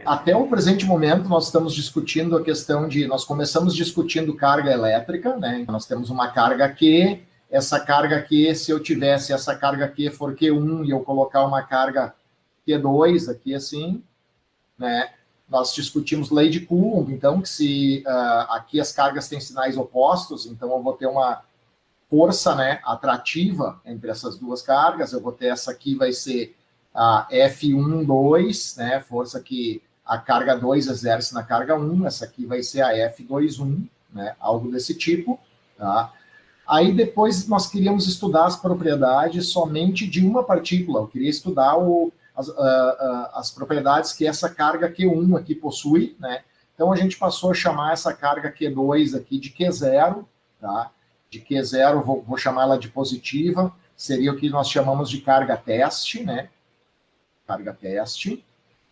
Até o presente momento, nós estamos discutindo a questão de... Nós começamos discutindo carga elétrica, né? Nós temos uma carga Q, essa carga Q, se eu tivesse essa carga Q for Q1 e eu colocar uma carga Q2 aqui assim, né? Nós discutimos lei de Coulomb, então, que se aqui as cargas têm sinais opostos, então eu vou ter uma força, né, atrativa entre essas duas cargas, eu vou ter essa aqui, vai ser a F1, 2, né, força que a carga 2 exerce na carga 1, essa aqui vai ser a F2, 1, né, algo desse tipo, tá? Aí depois nós queríamos estudar as propriedades somente de uma partícula, eu queria estudar as propriedades que essa carga Q1 aqui possui, né? Então a gente passou a chamar essa carga Q2 aqui de Q0, tá? De Q0, vou chamar ela de positiva, seria o que nós chamamos de carga teste, né? Carga teste,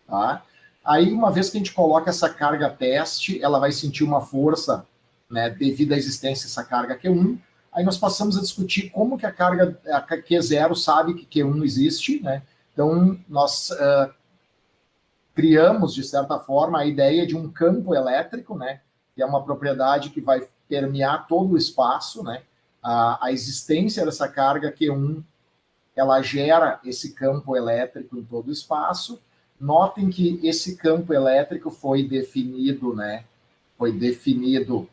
tá? Aí, uma vez que a gente coloca essa carga teste, ela vai sentir uma força, né, devido à existência dessa carga Q1, aí nós passamos a discutir como que a carga a Q0 sabe que Q1 existe, né? Então, nós criamos, de certa forma, a ideia de um campo elétrico, né? Que é uma propriedade que vai permear todo o espaço, né? A existência dessa carga Q1, ela gera esse campo elétrico em todo o espaço. Notem que esse campo elétrico foi definido, né? Foi definido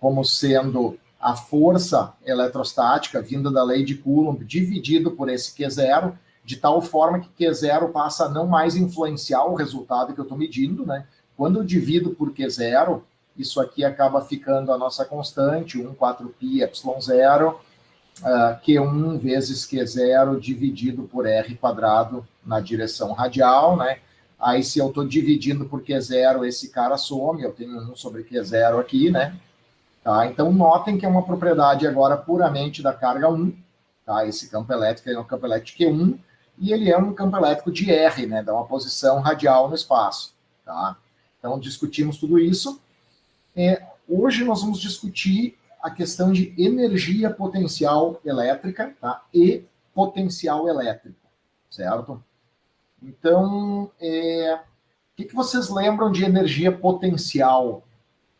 como sendo a força eletrostática vinda da lei de Coulomb dividido por esse Q0, de tal forma que Q0 passa a não mais influenciar o resultado que eu estou medindo, né? Quando eu divido por Q0, isso aqui acaba ficando a nossa constante, 1, 4π, ε0, Q1 vezes Q0 dividido por R quadrado na direção radial, né? Aí, se eu estou dividindo por Q0, esse cara some, eu tenho 1 sobre Q0 aqui, né? Tá? Então, notem que é uma propriedade agora puramente da carga 1, tá? Esse campo elétrico é um campo elétrico Q1, e ele é um campo elétrico de R, né? Dá uma posição radial no espaço, tá? Então, discutimos tudo isso. Hoje nós vamos discutir a questão de energia potencial elétrica, tá? E potencial elétrico, certo? Então, o que vocês lembram de energia potencial?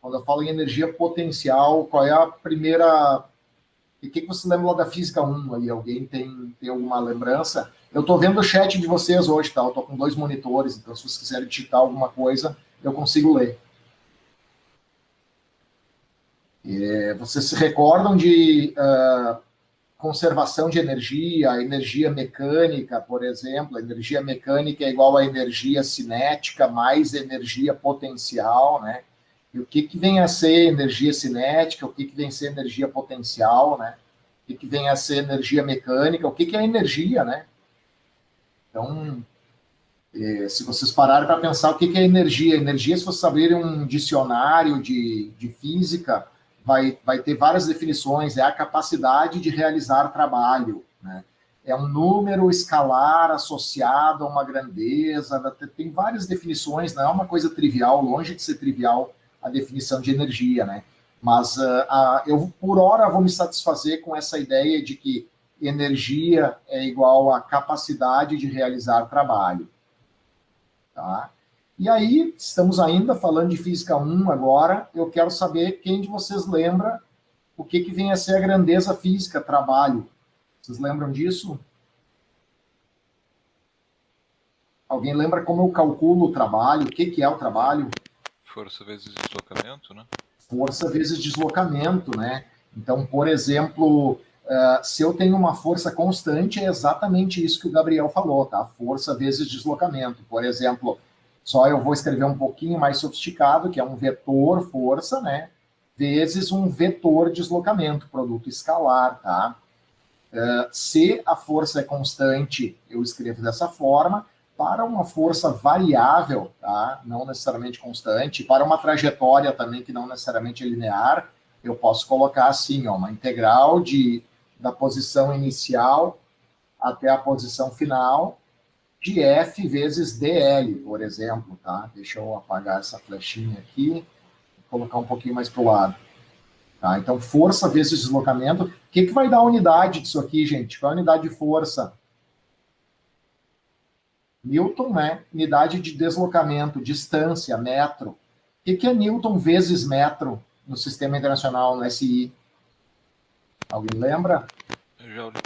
Quando eu falo em energia potencial, qual é a primeira... O que vocês lembram lá da física 1? Aí, alguém tem alguma lembrança? Eu estou vendo o chat de vocês hoje, tá? Eu estou com 2 monitores, então se vocês quiserem digitar alguma coisa, eu consigo ler. Vocês se recordam de conservação de energia, energia mecânica, por exemplo? A energia mecânica é igual a energia cinética mais energia potencial, né? E o que vem a ser energia cinética, o que vem a ser energia potencial, né? O que vem a ser energia mecânica, o que é energia, né? Então, se vocês pararem para pensar o que é energia, energia, se vocês abrirem um dicionário de física, vai ter várias definições, é a capacidade de realizar trabalho, né? É um número escalar associado a uma grandeza, tem várias definições, não é uma coisa trivial, longe de ser trivial a definição de energia, né? Mas eu, por hora, vou me satisfazer com essa ideia de que energia é igual a capacidade de realizar trabalho, tá? E aí, estamos ainda falando de física 1 agora, eu quero saber quem de vocês lembra o que vem a ser a grandeza física, trabalho. Vocês lembram disso? Alguém lembra como eu calculo o trabalho? O que é o trabalho? Força vezes deslocamento, né? Força vezes deslocamento, né? Então, por exemplo, se eu tenho uma força constante, é exatamente isso que o Gabriel falou, tá? Força vezes deslocamento. Por exemplo, só eu vou escrever um pouquinho mais sofisticado, que é um vetor força, né? Vezes um vetor deslocamento, produto escalar, tá? Se a força é constante, eu escrevo dessa forma. Para uma força variável, tá? Não necessariamente constante, para uma trajetória também que não necessariamente é linear, eu posso colocar assim, ó, uma integral da posição inicial até a posição final de F vezes dl, por exemplo, tá? Deixa eu apagar essa flechinha aqui e colocar um pouquinho mais para o lado. Tá? Então, força vezes deslocamento. O que vai dar a unidade disso aqui, gente? Qual é a unidade de força? Newton, né? Unidade de deslocamento, distância, metro. O que é Newton vezes metro no Sistema Internacional, no SI? Alguém lembra? Joule.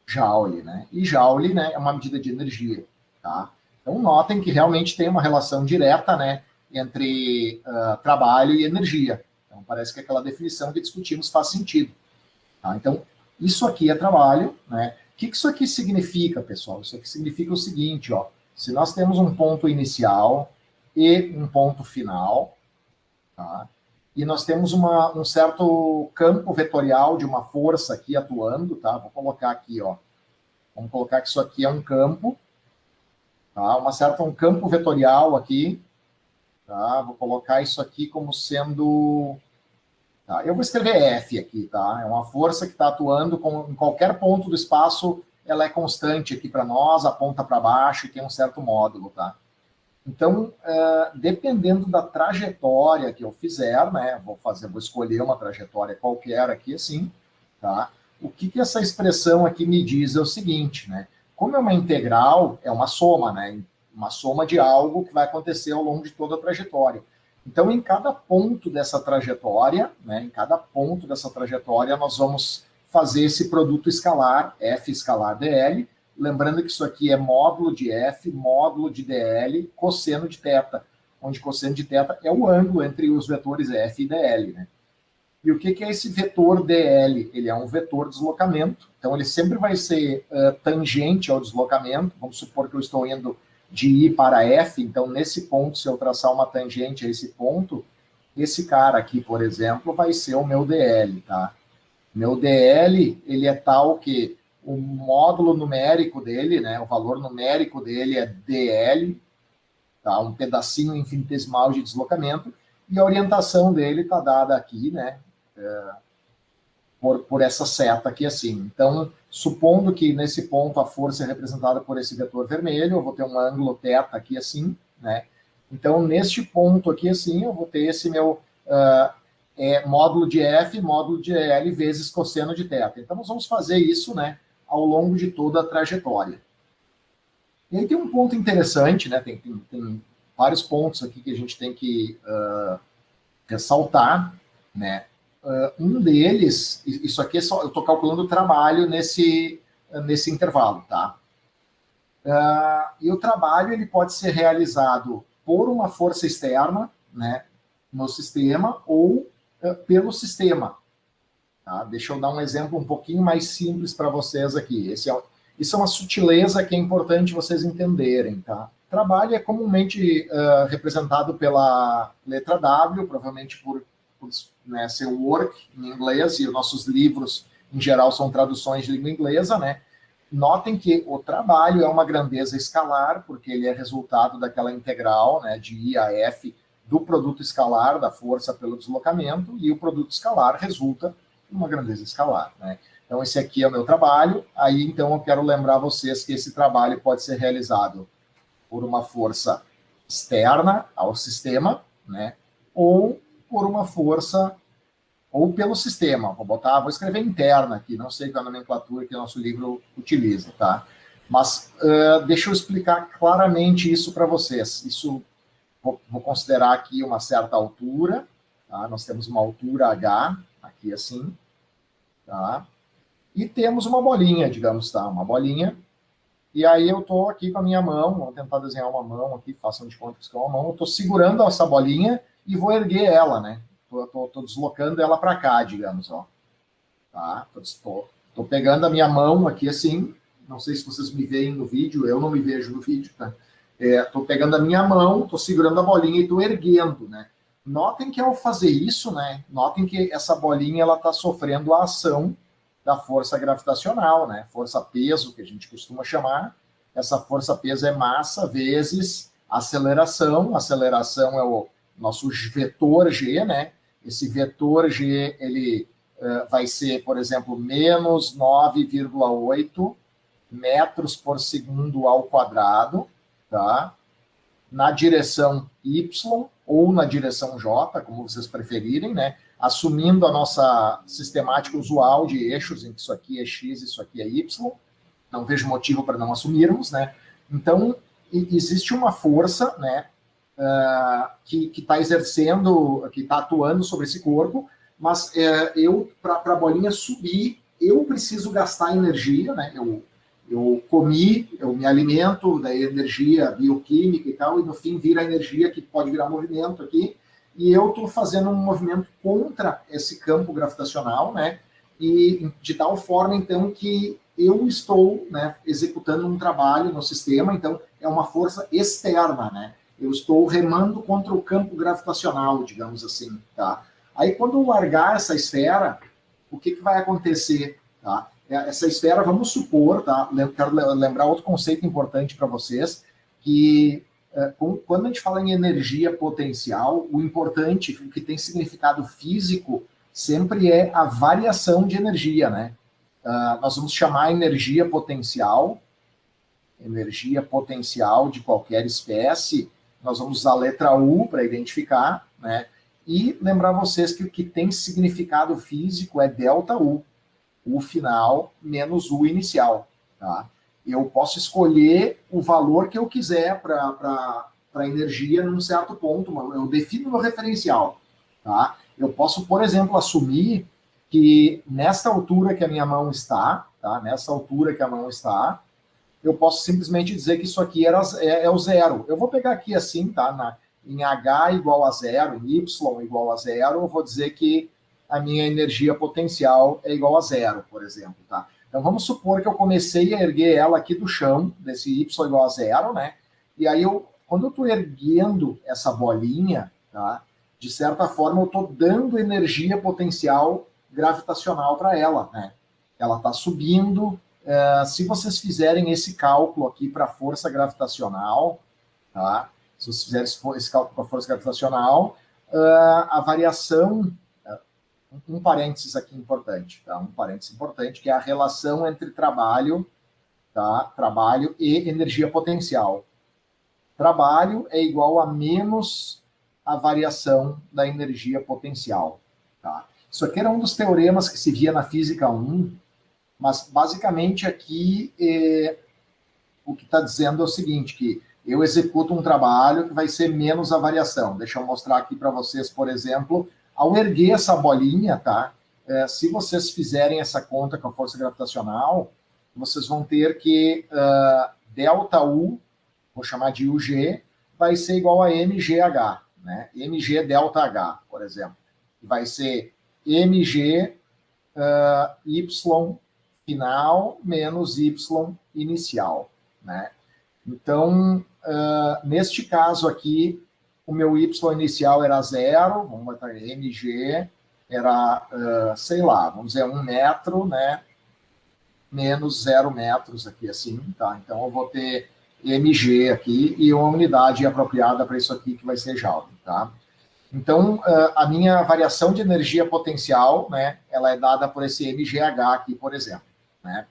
Joule, né? E Joule, né, é uma medida de energia, tá? Então, notem que realmente tem uma relação direta, né, entre trabalho e energia. Então, parece que aquela definição que discutimos faz sentido. Tá? Então, isso aqui é trabalho, né? O que isso aqui significa, pessoal? Isso aqui significa o seguinte, ó. Se nós temos um ponto inicial e um ponto final, tá? E nós temos um certo campo vetorial de uma força aqui atuando, tá? Vou colocar aqui, ó. Vamos colocar que isso aqui é um campo, tá? Um campo vetorial aqui, tá? Vou colocar isso aqui como sendo... Tá? Eu vou escrever F aqui, tá? É uma força que está atuando em qualquer ponto do espaço, ela é constante aqui para nós, aponta para baixo e tem um certo módulo, tá? Então, dependendo da trajetória que eu fizer, né, vou escolher uma trajetória qualquer aqui, assim, tá? O que essa expressão aqui me diz é o seguinte, né? Como é uma integral, é uma soma, né? Uma soma de algo que vai acontecer ao longo de toda a trajetória. Então, em cada ponto dessa trajetória, né, nós vamos fazer esse produto escalar, F escalar dl, lembrando que isso aqui é módulo de F, módulo de dl, cosseno de θ, onde cosseno de θ é o ângulo entre os vetores F e dl, né? E o que é esse vetor dl? Ele é um vetor de deslocamento, então ele sempre vai ser tangente ao deslocamento. Vamos supor que eu estou indo de I para F, então nesse ponto, se eu traçar uma tangente a esse ponto, esse cara aqui, por exemplo, vai ser o meu dl, tá? Meu dl, ele é tal que o módulo numérico dele, né, o valor numérico dele é dl, tá? Um pedacinho infinitesimal de deslocamento, e a orientação dele está dada aqui, né, por essa seta aqui assim. Então, supondo que nesse ponto a força é representada por esse vetor vermelho, eu vou ter um ângulo θ aqui assim, né? Então, neste ponto aqui assim, eu vou ter esse meu módulo de F, módulo de L vezes cosseno de θ. Então, nós vamos fazer isso, né, ao longo de toda a trajetória. E aí tem um ponto interessante, né? Tem vários pontos aqui que a gente tem que ressaltar, né? Um deles, isso aqui é só, eu estou calculando o trabalho nesse intervalo, tá? E o trabalho ele pode ser realizado por uma força externa, né, no sistema, ou pelo sistema. Tá? Deixa eu dar um exemplo um pouquinho mais simples para vocês aqui. Isso é uma sutileza que é importante vocês entenderem, tá? Trabalho é comumente representado pela letra W, provavelmente por né, ser work em inglês, e os nossos livros, em geral, são traduções de língua inglesa, né? Notem que o trabalho é uma grandeza escalar, porque ele é resultado daquela integral, né, de I a F do produto escalar, da força pelo deslocamento, e o produto escalar resulta em uma grandeza escalar, né? Então, esse aqui é o meu trabalho. Aí, então, eu quero lembrar vocês que esse trabalho pode ser realizado por uma força externa ao sistema, né? Ou por uma força, ou pelo sistema. Vou escrever interna aqui, não sei qual é a nomenclatura que o nosso livro utiliza, tá? Mas deixa eu explicar claramente isso para vocês. Isso, vou considerar aqui uma certa altura, tá? Nós temos uma altura H, aqui assim, tá? E temos uma bolinha, digamos, tá? Uma bolinha. E aí eu estou aqui com a minha mão, vamos tentar desenhar uma mão aqui, façam de conta que com a mão, eu estou segurando essa bolinha e vou erguer ela, né? Estou deslocando ela para cá, digamos, ó. Tá? Estou pegando a minha mão aqui assim, não sei se vocês me veem no vídeo, eu não me vejo no vídeo, tá? Estou pegando a minha mão, estou segurando a bolinha e estou erguendo, né? Notem que ao fazer isso, né? Notem que essa bolinha ela está sofrendo a ação da força gravitacional, né? Força-peso, que a gente costuma chamar. Essa força-peso é massa vezes aceleração. Aceleração é o nosso vetor G, né? Esse vetor G, ele vai ser, por exemplo, menos 9,8 metros por segundo ao quadrado, tá? Na direção Y ou na direção J, como vocês preferirem, né? Assumindo a nossa sistemática usual de eixos, em que isso aqui é X, isso aqui é Y. Não vejo motivo para não assumirmos, né? Então, existe uma força, né, que está exercendo, que está atuando sobre esse corpo, mas para a bolinha subir, eu preciso gastar energia, né? Eu comi, eu me alimento da energia bioquímica e tal, e no fim vira energia que pode virar movimento aqui, e eu estou fazendo um movimento contra esse campo gravitacional, né? E de tal forma, então, que eu estou, né, executando um trabalho no sistema, então é uma força externa, né? Eu estou remando contra o campo gravitacional, digamos assim, tá? Aí, quando eu largar essa esfera, o que vai acontecer, tá? Essa esfera, vamos supor, tá? Quero lembrar outro conceito importante para vocês, que quando a gente fala em energia potencial, o importante, o que tem significado físico, sempre é a variação de energia, né? Nós vamos chamar a energia potencial de qualquer espécie, nós vamos usar a letra U para identificar, né? E lembrar vocês que o que tem significado físico é ΔU, U final menos U inicial, tá? Eu posso escolher o valor que eu quiser para a energia num certo ponto, eu defino o meu referencial, tá? Eu posso, por exemplo, assumir que nesta altura que a minha mão está, tá? Nessa altura que a mão está, eu posso simplesmente dizer que isso aqui é o zero. Eu vou pegar aqui assim, tá? Em H igual a zero, em Y igual a zero, eu vou dizer que a minha energia potencial é igual a zero, por exemplo, tá? Então vamos supor que eu comecei a erguer ela aqui do chão, desse Y igual a zero, né? E aí, quando eu estou erguendo essa bolinha, tá? De certa forma, eu estou dando energia potencial gravitacional para ela, né? Ela está subindo. Se vocês fizerem esse cálculo aqui para a força gravitacional, tá? Se vocês fizerem esse cálculo para a força gravitacional, a variação, um parênteses aqui importante, tá? Um parênteses importante, que é a relação entre trabalho, tá? Trabalho e energia potencial. Trabalho é igual a menos a variação da energia potencial, tá? Isso aqui era um dos teoremas que se via na Física 1, mas basicamente aqui o que está dizendo é o seguinte, que eu executo um trabalho que vai ser menos a variação. Deixa eu mostrar aqui para vocês, por exemplo, ao erguer essa bolinha, tá? Se vocês fizerem essa conta com a força gravitacional, vocês vão ter que ΔU, vou chamar de UG, vai ser igual a MGH, né? MG delta H, por exemplo. Vai ser MG Y final menos Y inicial, né? Então, neste caso aqui, o meu Y inicial era zero, vamos botar MG, era, sei lá, vamos dizer 1 metro, né? Menos 0 metros aqui, assim, tá? Então, eu vou ter MG aqui e uma unidade apropriada para isso aqui, que vai ser Joule, tá? Então, a minha variação de energia potencial, né, ela é dada por esse MGH aqui, por exemplo, né?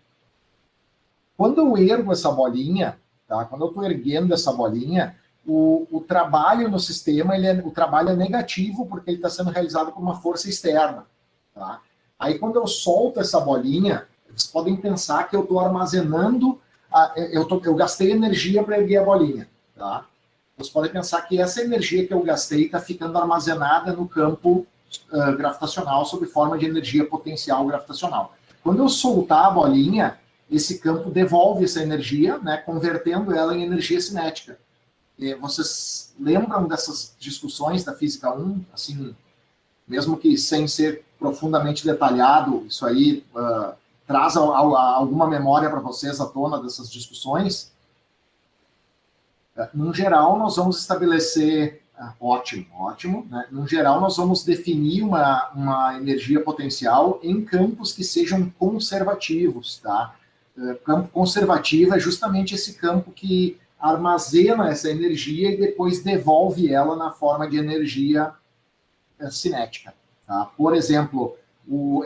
Quando eu ergo essa bolinha, tá? Quando eu estou erguendo essa bolinha, o trabalho no sistema, o trabalho é negativo, porque ele está sendo realizado por uma força externa, tá? Aí, quando eu solto essa bolinha, vocês podem pensar que eu estou armazenando, eu gastei energia para erguer a bolinha, tá? Vocês podem pensar que essa energia que eu gastei está ficando armazenada no campo gravitacional sob forma de energia potencial gravitacional. Quando eu soltar a bolinha, esse campo devolve essa energia, né, convertendo ela em energia cinética. E vocês lembram dessas discussões da Física 1? Assim, mesmo que sem ser profundamente detalhado, isso aí traz alguma memória para vocês à tona dessas discussões? No geral, nós vamos estabelecer... ótimo, né? No geral, nós vamos definir uma energia potencial em campos que sejam conservativos, tá? Campo conservativo é justamente esse campo que armazena essa energia e depois devolve ela na forma de energia cinética, tá? Por exemplo,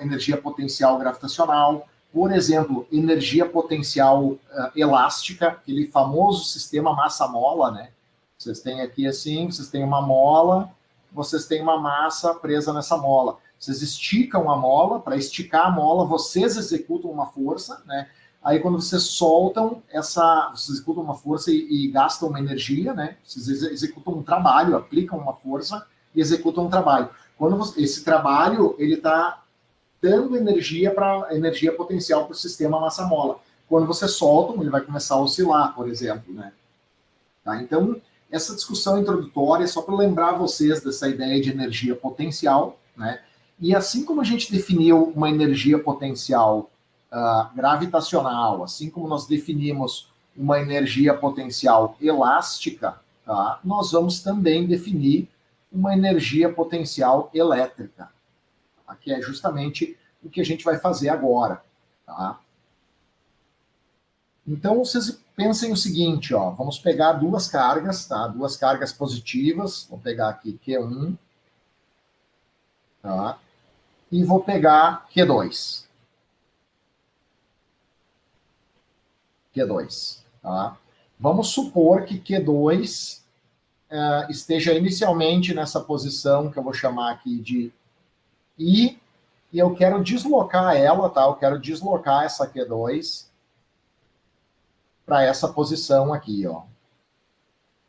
energia potencial gravitacional, por exemplo, energia potencial elástica, aquele famoso sistema massa-mola, né? Vocês têm aqui assim, vocês têm uma mola, vocês têm uma massa presa nessa mola. Vocês esticam a mola, para esticar a mola, vocês executam uma força, né? Aí quando vocês soltam, vocês executam uma força e gastam uma energia, né? Vocês executam um trabalho, aplicam uma força e executam um trabalho. Esse trabalho, ele está dando energia potencial para o sistema massa-mola. Quando vocês soltam, ele vai começar a oscilar, por exemplo, né? Tá? Então, essa discussão introdutória é só para lembrar vocês dessa ideia de energia potencial, né? E assim como a gente definiu uma energia potencial gravitacional, assim como nós definimos uma energia potencial elástica, tá? Nós vamos também definir uma energia potencial elétrica, tá? Que é justamente o que a gente vai fazer agora. Tá? Então, vocês pensem o seguinte, ó, vamos pegar duas cargas, tá? Duas cargas positivas, vou pegar aqui Q1, tá? E vou pegar Q2. Q2, tá? Vamos supor que Q2 esteja inicialmente nessa posição que eu vou chamar aqui de I, e eu quero deslocar ela, tá? Eu quero deslocar essa Q2 para essa posição aqui, ó.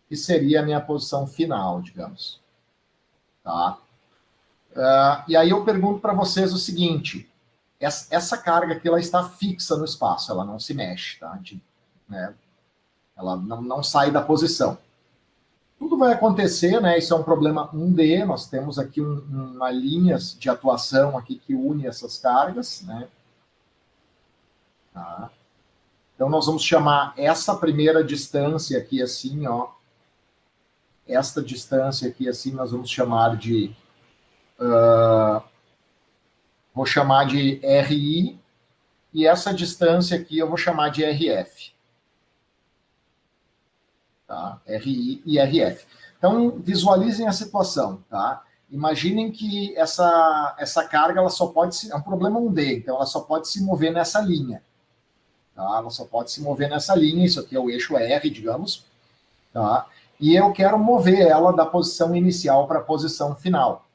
Que seria a minha posição final, digamos. Tá? E aí eu pergunto para vocês o seguinte, essa carga aqui, ela está fixa no espaço, ela não se mexe, tá? Né? Ela não sai da posição. Tudo vai acontecer, né? Isso é um problema 1D, nós temos aqui uma linha de atuação aqui que une essas cargas, né? Tá? Então, nós vamos chamar essa primeira distância aqui assim, ó. Esta distância aqui assim, nós vamos chamar de... vou chamar de RI, e essa distância aqui eu vou chamar de RF. Tá? RI e RF. Então, visualizem a situação, tá? Imaginem que essa carga, ela só pode... é um problema 1D, então ela só pode se mover nessa linha. Tá? Ela só pode se mover nessa linha, isso aqui é o eixo R, digamos. Tá? E eu quero mover ela da posição inicial para a posição final.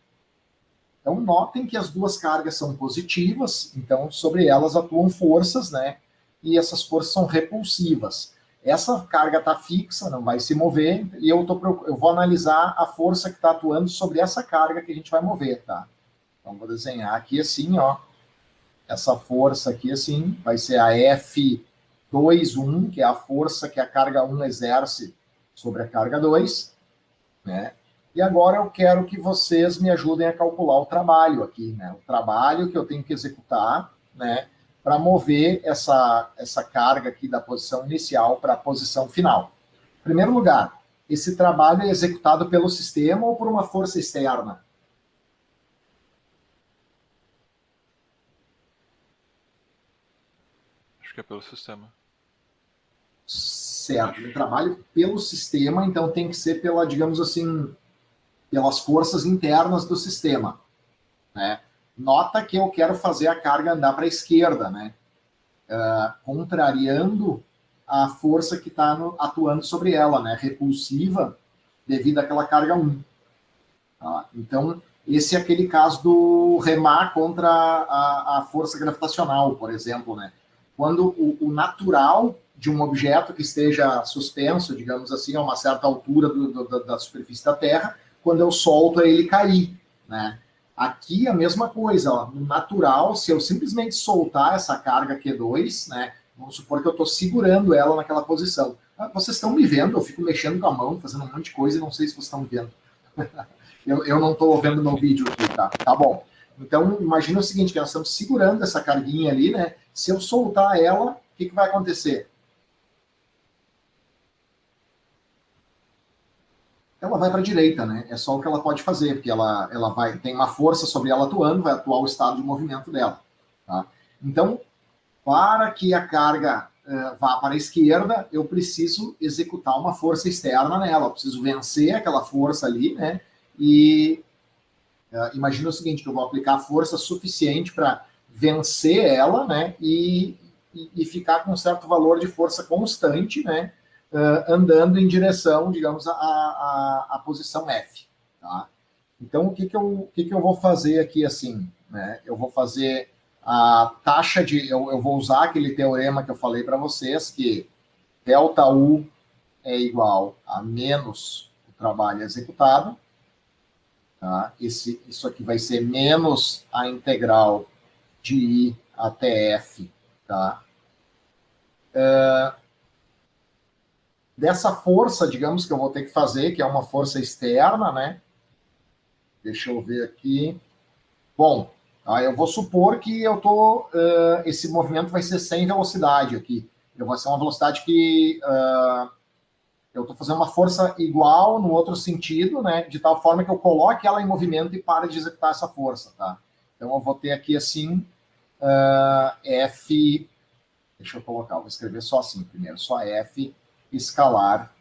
Então, notem que as duas cargas são positivas, então sobre elas atuam forças, né? E essas forças são repulsivas. Essa carga está fixa, não vai se mover, e eu vou analisar a força que está atuando sobre essa carga que a gente vai mover, tá? Então, vou desenhar aqui assim, ó. Essa força aqui assim, vai ser a F21, que é a força que a carga 1 exerce sobre a carga 2, né? E agora eu quero que vocês me ajudem a calcular o trabalho aqui, né? O trabalho que eu tenho que executar, né? Para mover essa carga aqui da posição inicial para a posição final. Em primeiro lugar, esse trabalho é executado pelo sistema ou por uma força externa? Acho que é pelo sistema. Certo, eu trabalho pelo sistema, então tem que ser pela, digamos assim, pelas forças internas do sistema, né? Nota que eu quero fazer a carga andar para a esquerda, né? Contrariando a força que está atuando sobre ela, né? Repulsiva, devido àquela carga 1. Tá? Então, esse é aquele caso do remar contra a força gravitacional, por exemplo, né? Quando o natural de um objeto que esteja suspenso, digamos assim, a uma certa altura da superfície da Terra, quando eu solto ele cair, né? Aqui a mesma coisa, ó, no natural, se eu simplesmente soltar essa carga Q2, né? Vamos supor que eu estou segurando ela naquela posição. Vocês estão me vendo, eu fico mexendo com a mão, fazendo um monte de coisa e não sei se vocês estão me vendo. eu não estou vendo no vídeo aqui, tá? Tá bom. Então, imagina o seguinte, que nós estamos segurando essa carguinha ali, né? Se eu soltar ela, o que vai acontecer? Ela vai para a direita, né? É só o que ela pode fazer, porque ela tem uma força sobre ela atuando, vai atuar o estado de movimento dela. Tá? Então, para que a carga vá para a esquerda, eu preciso executar uma força externa nela, eu preciso vencer aquela força ali, né? E imagina o seguinte, que eu vou aplicar força suficiente para vencer ela, né? E ficar com um certo valor de força constante, né? Andando em direção, digamos, à posição F. Tá? Então, o que eu vou fazer aqui assim? Né? Eu vou fazer a taxa de... Eu vou usar aquele teorema que eu falei para vocês, que ΔU é igual a menos o trabalho executado. Tá? Isso aqui vai ser menos a integral de I até F. Tá? Dessa força, digamos, que eu vou ter que fazer, que é uma força externa, né? Deixa eu ver aqui. Bom, tá? Eu vou supor que esse movimento vai ser sem velocidade aqui. Vai ser uma velocidade que eu estou fazendo uma força igual no outro sentido, né? De tal forma que eu coloque ela em movimento e pare de executar essa força, tá? Então eu vou ter aqui assim, F... Deixa eu colocar, vou escrever só assim primeiro, só F escalar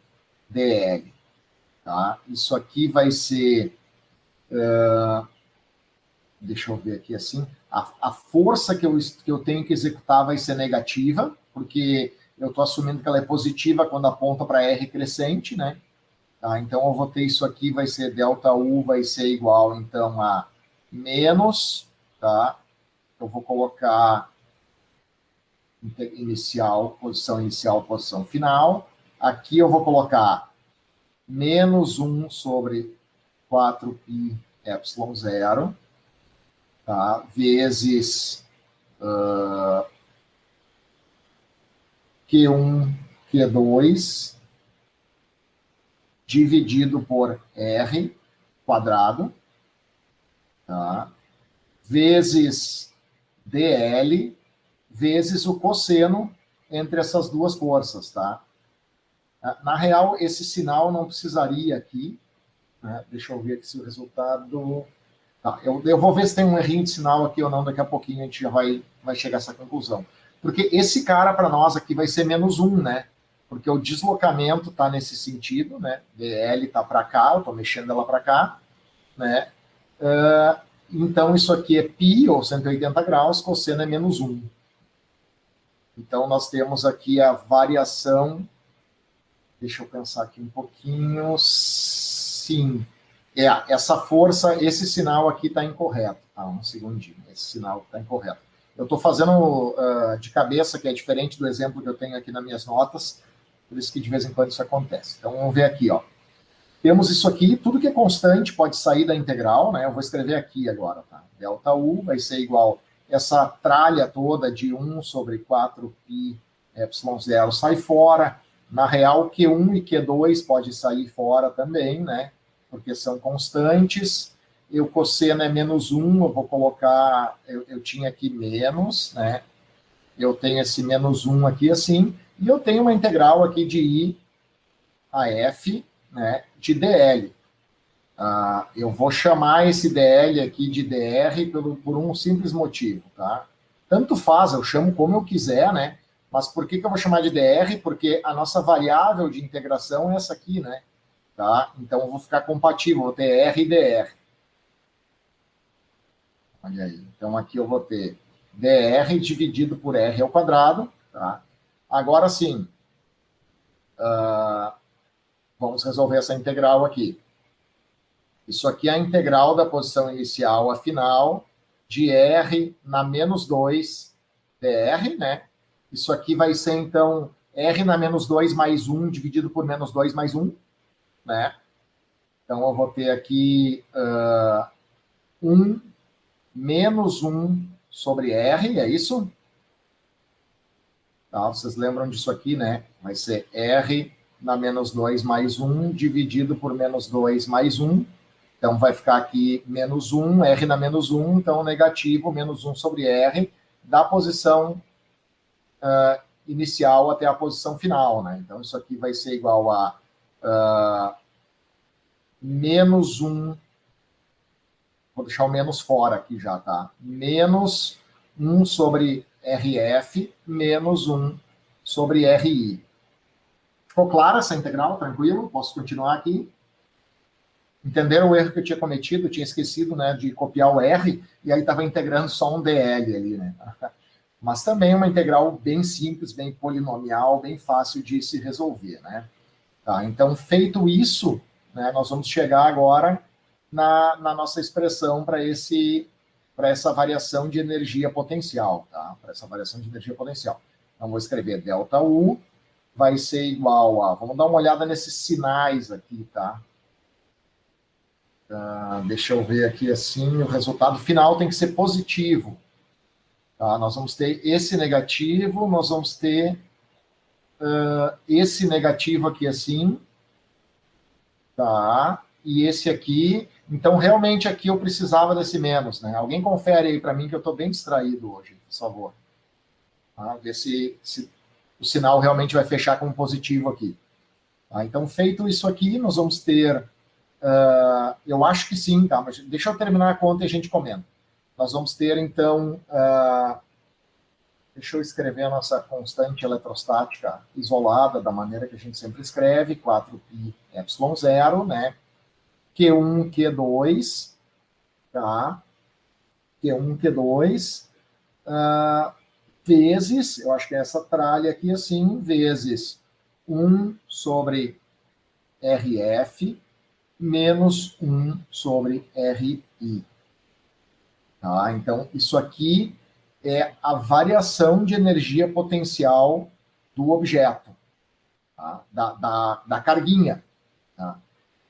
dl. Tá? Isso aqui vai ser... deixa eu ver aqui assim, a força que eu tenho que executar vai ser negativa, porque eu estou assumindo que ela é positiva quando aponta para R crescente, né? Tá? Então eu vou ter isso aqui, vai ser ΔU, vai ser igual, então, a menos, tá? Eu vou colocar posição inicial, posição final. Aqui eu vou colocar menos 1 sobre 4π epsilon 0, tá? Vezes Q1, Q2, dividido por R quadrado, tá? Vezes dl, vezes o cosseno entre essas duas forças, tá? Na real, esse sinal não precisaria aqui, né? Deixa eu ver aqui se o resultado... Tá, eu vou ver se tem um errinho de sinal aqui ou não, daqui a pouquinho a gente já vai chegar a essa conclusão. Porque esse cara, para nós aqui, vai ser menos 1, né? Porque o deslocamento está nesse sentido, né? dl está para cá, eu estou mexendo ela para cá, né? Então, isso aqui é π, ou 180 graus, cosseno é menos 1. Então, nós temos aqui a variação... Deixa eu pensar aqui um pouquinho. Sim. Essa força, esse sinal aqui está incorreto. Tá, um segundinho. Esse sinal está incorreto. Eu estou fazendo de cabeça, que é diferente do exemplo que eu tenho aqui nas minhas notas, por isso que de vez em quando isso acontece. Então, vamos ver aqui, ó. Temos isso aqui, tudo que é constante pode sair da integral, né? Eu vou escrever aqui agora, tá? ΔU vai ser igual essa tralha toda de 1 sobre 4π epsilon 0 sai fora. Na real, Q1 e Q2 pode sair fora também, né? Porque são constantes. E o cosseno é menos 1, eu vou colocar... Eu tinha aqui menos, né? Eu tenho esse menos 1 aqui assim. E eu tenho uma integral aqui de I a F, né, de dl. Eu vou chamar esse dl aqui de dr por um simples motivo, tá? Tanto faz, eu chamo como eu quiser, né? Mas por que eu vou chamar de dr? Porque a nossa variável de integração é essa aqui, né? Tá? Então, eu vou ficar compatível, vou ter r e dr. Olha aí. Então, aqui eu vou ter dr dividido por r ao quadrado, tá? Agora sim, vamos resolver essa integral aqui. Isso aqui é a integral da posição inicial à final de r na menos 2 dr, né? Isso aqui vai ser, então, r na menos 2 mais 1 dividido por menos 2 mais 1, né? Então, eu vou ter aqui 1 menos 1 sobre r, é isso? Tá, vocês lembram disso aqui, né? Vai ser r na menos 2 mais 1 dividido por menos 2 mais 1. Então, vai ficar aqui menos 1, r na menos 1, então negativo, menos 1 sobre r, da posição inicial até a posição final, né? Então, isso aqui vai ser igual a menos 1, vou deixar o menos fora aqui já, tá? Menos 1 sobre rf, menos 1 sobre ri. Ficou clara essa integral? Tranquilo? Posso continuar aqui? Entenderam o erro que eu tinha cometido? Eu tinha esquecido, né, de copiar o R, e aí estava integrando só um DL ali, né? Mas também uma integral bem simples, bem polinomial, bem fácil de se resolver, né? Tá, então, feito isso, né, nós vamos chegar agora na nossa expressão para para essa variação de energia potencial, tá? Para essa variação de energia potencial. Então, vou escrever ΔU vai ser igual a... Vamos dar uma olhada nesses sinais aqui, tá? Deixa eu ver aqui assim, o resultado final tem que ser positivo. Tá? Nós vamos ter esse negativo, nós vamos ter esse negativo aqui assim, tá? E esse aqui... Então, realmente, aqui eu precisava desse menos, né? Alguém confere aí para mim, que eu estou bem distraído hoje, por favor. Tá? Ver se o sinal realmente vai fechar com positivo aqui. Tá? Então, feito isso aqui, nós vamos ter... eu acho que sim, tá? Mas deixa eu terminar a conta e a gente comenta. Nós vamos ter, então... deixa eu escrever a nossa constante eletrostática isolada, da maneira que a gente sempre escreve, 4πε0, né? Q1, Q2, tá? Q1, Q2, vezes, eu acho que é essa tralha aqui assim, vezes 1 sobre RF, menos 1 sobre RI. Tá? Então, isso aqui é a variação de energia potencial do objeto, tá? da carguinha. Tá?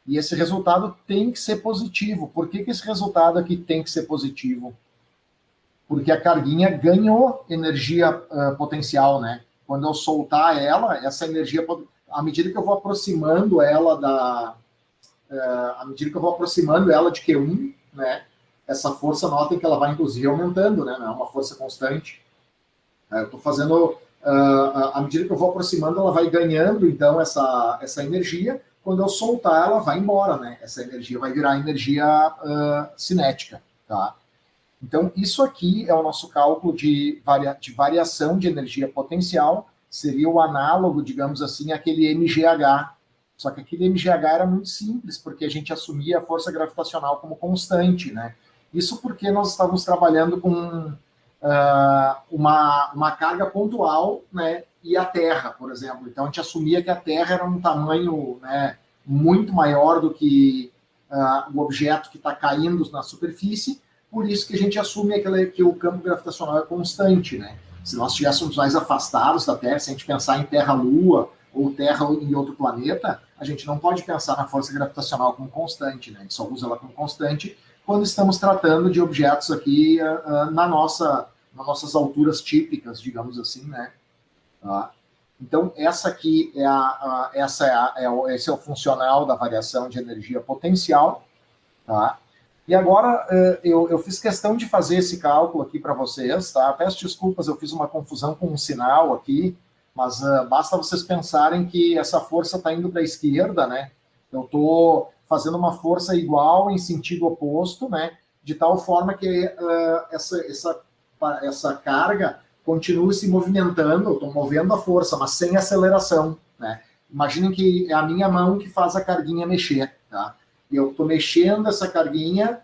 E esse resultado tem que ser positivo. Por que esse resultado aqui tem que ser positivo? Porque a carguinha ganhou energia potencial, né? Quando eu soltar ela, essa energia, à medida que eu vou aproximando ela à medida que eu vou aproximando ela de Q1, né? Essa força, notem que ela vai inclusive aumentando, né? Não é uma força constante. Eu estou fazendo, à medida que eu vou aproximando, ela vai ganhando, então, essa energia. Quando eu soltar, ela vai embora, né? Essa energia vai virar energia cinética, tá? Então, isso aqui é o nosso cálculo de variação de energia potencial, seria o análogo, digamos assim, àquele MGH. Só que aquele MGH era muito simples, porque a gente assumia a força gravitacional como constante, né? Isso porque nós estávamos trabalhando com uma carga pontual, né? E a Terra, por exemplo. Então, a gente assumia que a Terra era um tamanho, né, muito maior do que o objeto que está caindo na superfície, por isso que a gente assume que o campo gravitacional é constante, né? Se nós estivéssemos mais afastados da Terra, se a gente pensar em Terra-Lua ou Terra em outro planeta, a gente não pode pensar na força gravitacional como constante, né? A gente só usa ela como constante quando estamos tratando de objetos aqui nas nossas alturas típicas, digamos assim, né? Tá? Então, essa aqui esse é o funcional da variação de energia potencial, tá? E agora, eu fiz questão de fazer esse cálculo aqui para vocês, tá? Peço desculpas, eu fiz uma confusão com um sinal aqui, mas basta vocês pensarem que essa força está indo para a esquerda, né? Eu estou fazendo uma força igual em sentido oposto, né? De tal forma que essa carga continue se movimentando, eu estou movendo a força, mas sem aceleração, né? Imaginem que é a minha mão que faz a carguinha mexer, tá? E eu estou mexendo essa carguinha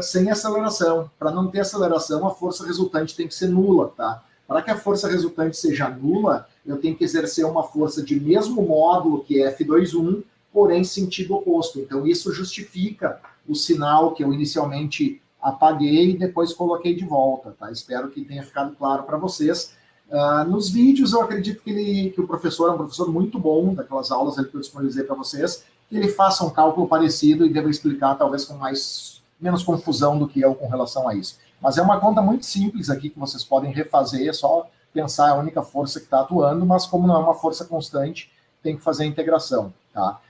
sem aceleração. Para não ter aceleração, a força resultante tem que ser nula, tá? Para que a força resultante seja nula, eu tenho que exercer uma força de mesmo módulo que é F2,1, porém sentido oposto. Então, isso justifica o sinal que eu inicialmente apaguei e depois coloquei de volta, tá? Espero que tenha ficado claro para vocês. Nos vídeos, eu acredito que o professor é um professor muito bom, daquelas aulas que eu disponibilizei para vocês, que ele faça um cálculo parecido e deva explicar, talvez com menos confusão do que eu com relação a isso. Mas é uma conta muito simples aqui, que vocês podem refazer, é só pensar a única força que está atuando, mas como não é uma força constante, tem que fazer a integração, tá?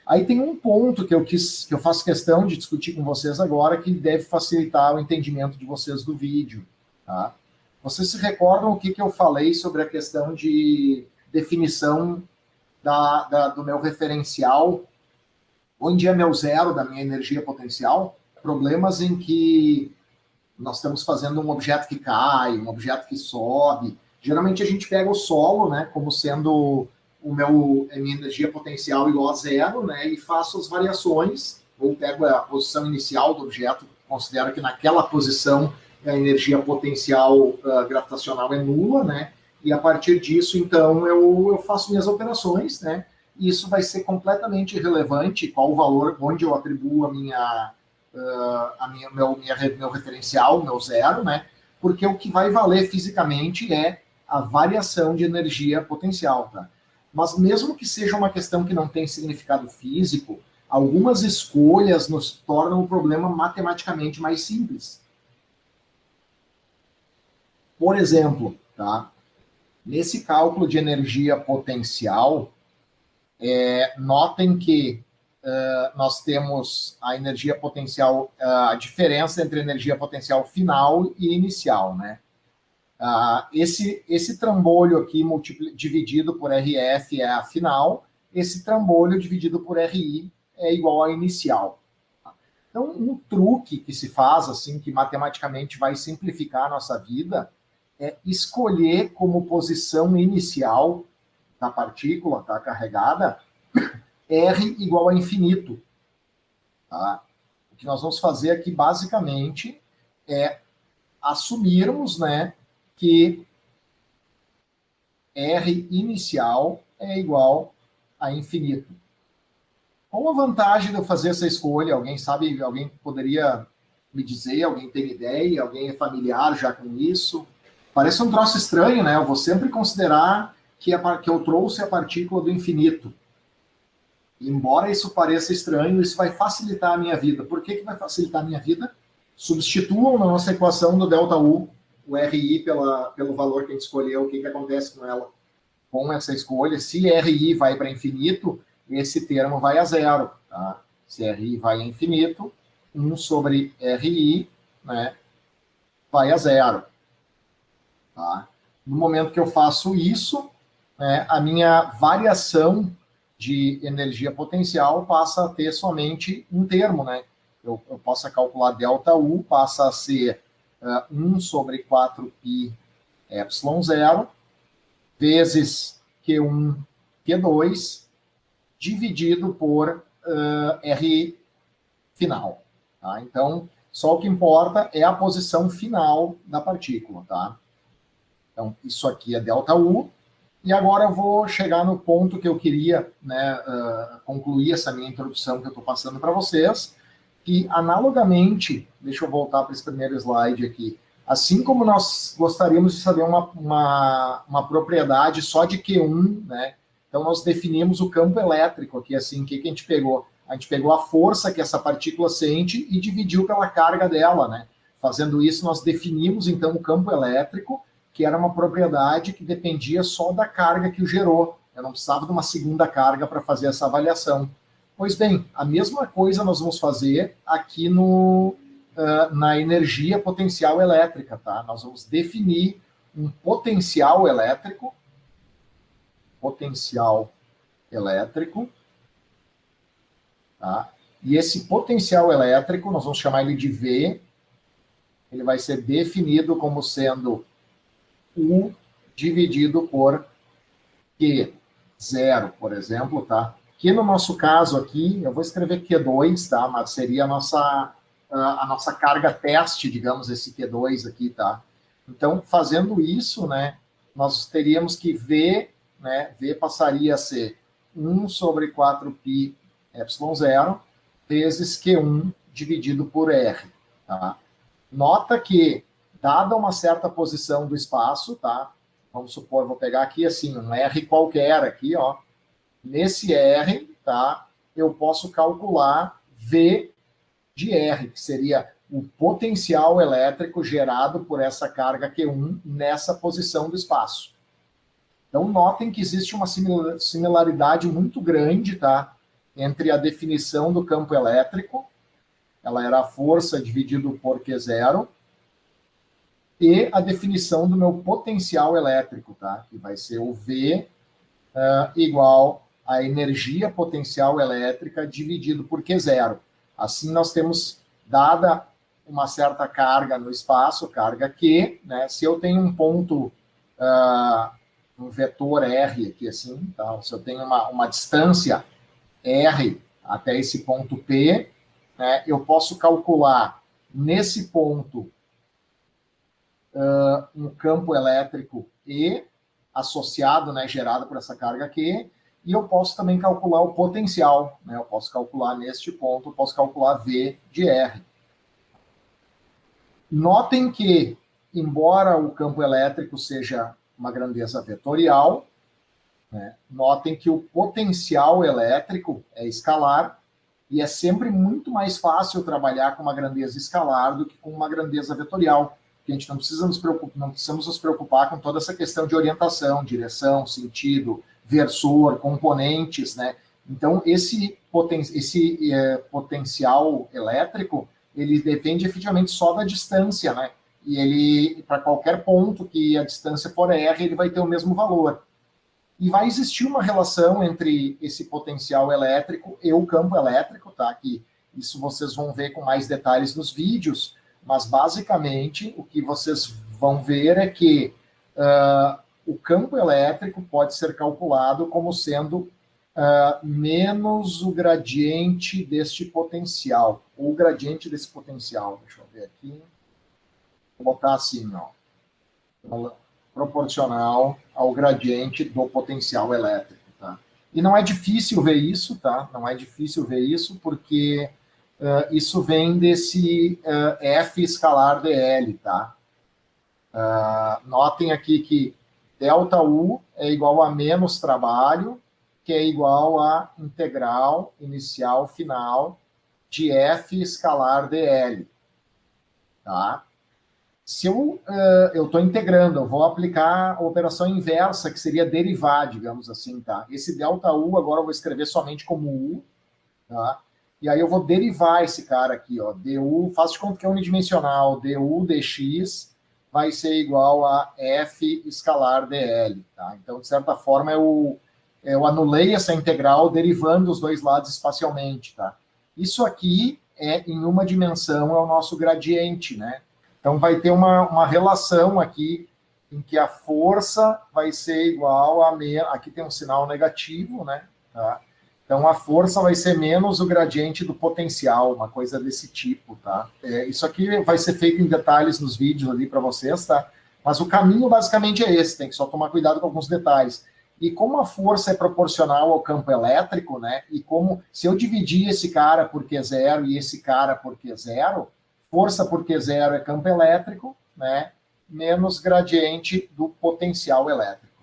Aí tem um ponto que eu faço questão de discutir com vocês agora, que deve facilitar o entendimento de vocês do vídeo, tá? Vocês se recordam o que eu falei sobre a questão de definição do meu referencial, onde é meu zero da minha energia potencial? Problemas em que nós estamos fazendo um objeto que cai, um objeto que sobe. Geralmente a gente pega o solo, né, como sendo a minha energia potencial igual a zero, né, e faço as variações, ou pego a posição inicial do objeto, considero que naquela posição a energia potencial gravitacional é nula, né, e a partir disso, então, eu faço minhas operações, né, e isso vai ser completamente irrelevante qual o valor, onde eu atribuo a minha meu referencial, meu zero, né? Porque o que vai valer fisicamente é a variação de energia potencial, tá? Mas mesmo que seja uma questão que não tem significado físico, algumas escolhas nos tornam o problema matematicamente mais simples. Por exemplo, tá? Nesse cálculo de energia potencial, notem que nós temos a energia potencial, a diferença entre energia potencial final e inicial, né? Esse trambolho aqui dividido por RF é a final, esse trambolho dividido por RI é igual à inicial. Então, um truque que se faz, assim, que matematicamente vai simplificar a nossa vida, é escolher como posição inicial da partícula, tá, carregada, R igual a infinito. Tá? O que nós vamos fazer aqui, basicamente, é assumirmos, né, que R inicial é igual a infinito. Qual a vantagem de eu fazer essa escolha? Alguém sabe, alguém poderia me dizer, alguém tem ideia, alguém é familiar já com isso? Parece um troço estranho, né? Eu vou sempre considerar que eu trouxe a partícula do infinito. Embora isso pareça estranho, isso vai facilitar a minha vida. Por que vai facilitar a minha vida? Substituam na nossa equação do ΔU o RI pelo valor que a gente escolheu, o que acontece com ela com essa escolha. Se RI vai para infinito, esse termo vai a zero. Tá? Se RI vai a infinito, 1 sobre RI, né, vai a zero. Tá? No momento que eu faço isso, né, a minha variação de energia potencial passa a ter somente um termo, né? Eu posso calcular ΔU, passa a ser 1 sobre 4π epsilon zero, vezes Q1, Q2, dividido por R final. Tá? Então, só o que importa é a posição final da partícula. Tá? Então, isso aqui é ΔU. E agora eu vou chegar no ponto que eu queria, né, concluir essa minha introdução que eu estou passando para vocês, que analogamente, deixa eu voltar para esse primeiro slide aqui, assim como nós gostaríamos de saber uma propriedade só de Q1, né, então nós definimos o campo elétrico aqui, assim, o que a gente pegou? A gente pegou a força que essa partícula sente e dividiu pela carga dela, né? Fazendo isso, nós definimos, então, o campo elétrico, que era uma propriedade que dependia só da carga que o gerou. Eu não precisava de uma segunda carga para fazer essa avaliação. Pois bem, a mesma coisa nós vamos fazer aqui na energia potencial elétrica. Tá? Nós vamos definir um potencial elétrico, tá? E esse potencial elétrico, nós vamos chamar ele de V, ele vai ser definido como sendo U dividido por Q0, por exemplo, tá? Que no nosso caso aqui, eu vou escrever Q2, tá? Mas seria a nossa carga teste, digamos, esse Q2 aqui, tá? Então, fazendo isso, né, nós teríamos que V, né, V passaria a ser 1 sobre 4π epsilon zero vezes Q1 dividido por R, tá? Nota que, dada uma certa posição do espaço, tá? Vamos supor, vou pegar aqui assim, um R qualquer aqui, ó. Nesse R, tá? Eu posso calcular V de R, que seria o potencial elétrico gerado por essa carga Q1 nessa posição do espaço. Então, notem que existe uma similaridade muito grande, tá? Entre a definição do campo elétrico, ela era a força dividido por Q0, e a definição do meu potencial elétrico, tá? Que vai ser o V igual a energia potencial elétrica dividido por Q0. Assim, nós temos, dada uma certa carga no espaço, carga Q, né? Se eu tenho um ponto, um vetor R aqui, assim, tá? Se eu tenho uma distância R até esse ponto P, né? Eu posso calcular nesse ponto um campo elétrico E associado, né, gerado por essa carga Q, e eu posso também calcular o potencial, né? Eu posso calcular neste ponto, eu posso calcular V de R. Notem que, embora o campo elétrico seja uma grandeza vetorial, né, notem que o potencial elétrico é escalar, e é sempre muito mais fácil trabalhar com uma grandeza escalar do que com uma grandeza vetorial, porque a gente não precisamos nos preocupar com toda essa questão de orientação, direção, sentido, versor, componentes, né? Então, esse potencial elétrico, ele depende efetivamente só da distância, né? E ele, para qualquer ponto que a distância for R, ele vai ter o mesmo valor. E vai existir uma relação entre esse potencial elétrico e o campo elétrico, tá? Que isso vocês vão ver com mais detalhes nos vídeos, mas basicamente o que vocês vão ver é que o campo elétrico pode ser calculado como sendo menos o gradiente deste potencial, ou o gradiente desse potencial. Deixa eu ver aqui. Vou botar assim, ó. Proporcional ao gradiente do potencial elétrico, tá? E não é difícil ver isso, tá? Não é difícil ver isso, porque isso vem desse F escalar dl, tá? Notem aqui que delta U é igual a menos trabalho, que é igual a integral inicial final de F escalar dl, tá? Se eu estou integrando, eu vou aplicar a operação inversa, que seria derivar, digamos assim, tá? Esse delta U agora eu vou escrever somente como U, tá? E aí eu vou derivar esse cara aqui, ó, du, faço de conta que é unidimensional, du dx vai ser igual a f escalar dl, tá? Então, de certa forma, eu anulei essa integral derivando os dois lados espacialmente, tá? Isso aqui em uma dimensão, é o nosso gradiente, né? Então, vai ter uma relação aqui em que a força vai ser igual a... Aqui tem um sinal negativo, né? Tá? Então, a força vai ser menos o gradiente do potencial, uma coisa desse tipo, tá? Isso aqui vai ser feito em detalhes nos vídeos ali para vocês, tá? Mas o caminho basicamente é esse, tem que só tomar cuidado com alguns detalhes. E como a força é proporcional ao campo elétrico, né? E como, se eu dividir esse cara por Q0 e esse cara por Q0... força por Q0 é campo elétrico, né? Menos gradiente do potencial elétrico.